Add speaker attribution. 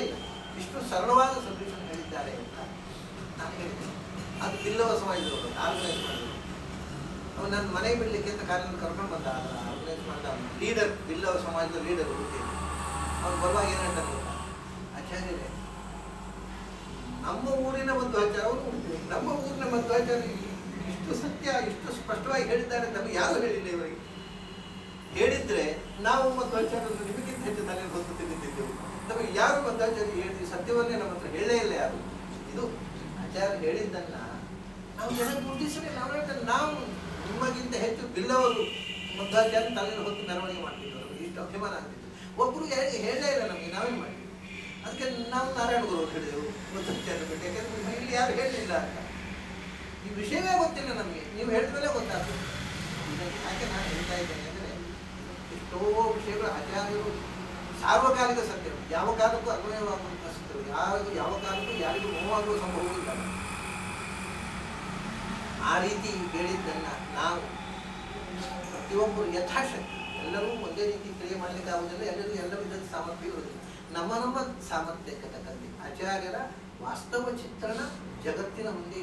Speaker 1: ಇಲ್ಲ. ಇಷ್ಟು ಸರಳವಾದ ಸೊಲ್ಯೂಷನ್ ಹೇಳಿದ್ದಾರೆ ಅಂತ ನಾನು ಹೇಳಿದ್ದೇನೆ. ಅದು ಬಿಲ್ಲವ ಸಮಾಜದವರು ಆರ್ಗನೈಸ್ ಮಾಡಿದ್ರು. ಅವನು ನನ್ನ ಮನೆ ಬಿಡಲಿಕ್ಕೆ ಅಂತ ಕಾರಣ ಕರ್ಕೊಂಡು ಬಂದ, ಆರ್ಗನೈಸ್ ಮಾಡಿದ ಲೀಡರ್, ಬಿಲ್ಲವ ಸಮಾಜದ ಲೀಡರ್ ಹುಡುಗಿ. ಅವನು ಬರುವಾಗ ಏನು ಹೇಳ್ತಾನೆ ಗೊತ್ತಾ, ಆಚಾರ್ಯರೇ ನಮ್ಮ ಊರಿನ ಮಧ್ವಾಚಾರ್ಯ, ಅವರು ನಮ್ಮ ಊರಿನ ಮಧ್ವಾಚಾರ್ಯ ಇಷ್ಟು ಸತ್ಯ ಇಷ್ಟು ಸ್ಪಷ್ಟವಾಗಿ ಹೇಳಿದ್ದಾರೆ, ನಮಗೆ ಯಾರು ಹೇಳಿಲ್ಲ ಇವರಿಗೆ. ಹೇಳಿದ್ರೆ ನಾವು ಮಧ್ವಾಚಾರ್ಯರು ನಿಮಗಿಂತ ಹೆಚ್ಚು ತಲೆ ಹೊತ್ತು ತಿಂದಿದ್ದೆವು. ನಮಗೆ ಯಾರು ಮಧ್ವಾಚಾರ್ಯ ಹೇಳಿದ್ವಿ ಸತ್ಯವನ್ನೇ ನಮ್ಮ ಹತ್ರ ಹೇಳೇ ಇಲ್ಲ ಯಾರು. ಇದು ಆಚಾರ್ಯ ಹೇಳಿದ್ದನ್ನ ನಾವು ಜನಕ್ಕೆ ಮುಟ್ಟಿಸಲಿಲ್ಲ. ನಾವು ಹೇಳ್ತಾರೆ ನಾವು ನಿಮಗಿಂತ ಹೆಚ್ಚು ಬಿಲ್ಲವರು ಮಧ್ವಾಚಾರ್ಯ ತಲೆ ಹೊತ್ತು ಮೆರವಣಿಗೆ ಮಾಡ್ತಿದ್ರು, ಇಷ್ಟು ಅಭಿಮಾನ ಆಗ್ತಿತ್ತು. ಒಬ್ಬರು ಹೇಳೇ ಇಲ್ಲ ನಮಗೆ, ನಾವೇನು ಮಾಡಿದ್ವಿ. ಅದಕ್ಕೆ ನಾವು ನಾರಾಯಣ ಗುರು ಹೇಳಿದೆವು ಮಧ್ವಾಚಾರ್ಯ ಬಿಟ್ಟು, ಯಾಕೆಂದ್ರೆ ಇಲ್ಲಿ ಯಾರು ಹೇಳಲಿಲ್ಲ ಅಂತ. ಈ ವಿಷಯವೇ ಗೊತ್ತಿಲ್ಲ ನಮಗೆ, ನೀವು ಹೇಳಿದ್ಮೇಲೆ ಗೊತ್ತಾಗ್ತದೆ. ಯಾಕೆ ನಾನು ಹೇಳ್ತಾ ಇದ್ದೇನೆ ಅಂದರೆ, ಎಷ್ಟೋ ವಿಷಯಗಳು ಆಚಾರ್ಯರು ಸಾರ್ವಕಾಲಿಕ ಸತ್ಯ, ಯಾವ ಕಾಲಕ್ಕೂ ಅನ್ವಯವಾಗುವಂಥ ಸತ್ಯವು, ಯಾವ ಕಾಲಕ್ಕೂ ಯಾರಿಗೂ ನೋವಾಗುವ ಸಂಭವ ಇಲ್ಲ. ಆ ರೀತಿ ಹೇಳಿದ್ದನ್ನು ನಾವು ಪ್ರತಿಯೊಬ್ಬರು ಯಥಾಶಕ್ತಿ, ಎಲ್ಲರೂ ಒಂದೇ ರೀತಿ ಕ್ರಿಯೆ ಮಾಡಲಿಕ್ಕೆ ಆಗುವುದಿಲ್ಲ, ಎಲ್ಲರಿಗೂ ಎಲ್ಲ ವಿಧದ ಸಾಮರ್ಥ್ಯ ಇರುವುದಿಲ್ಲ. ನಮ್ಮ ನಮ್ಮ ಸಾಮರ್ಥ್ಯಕ್ಕೆ ತಕ್ಕಂತೆ ಆಚಾರ್ಯರ ವಾಸ್ತವ ಚಿತ್ರಣ ಜಗತ್ತಿನ ಮುಂದೆ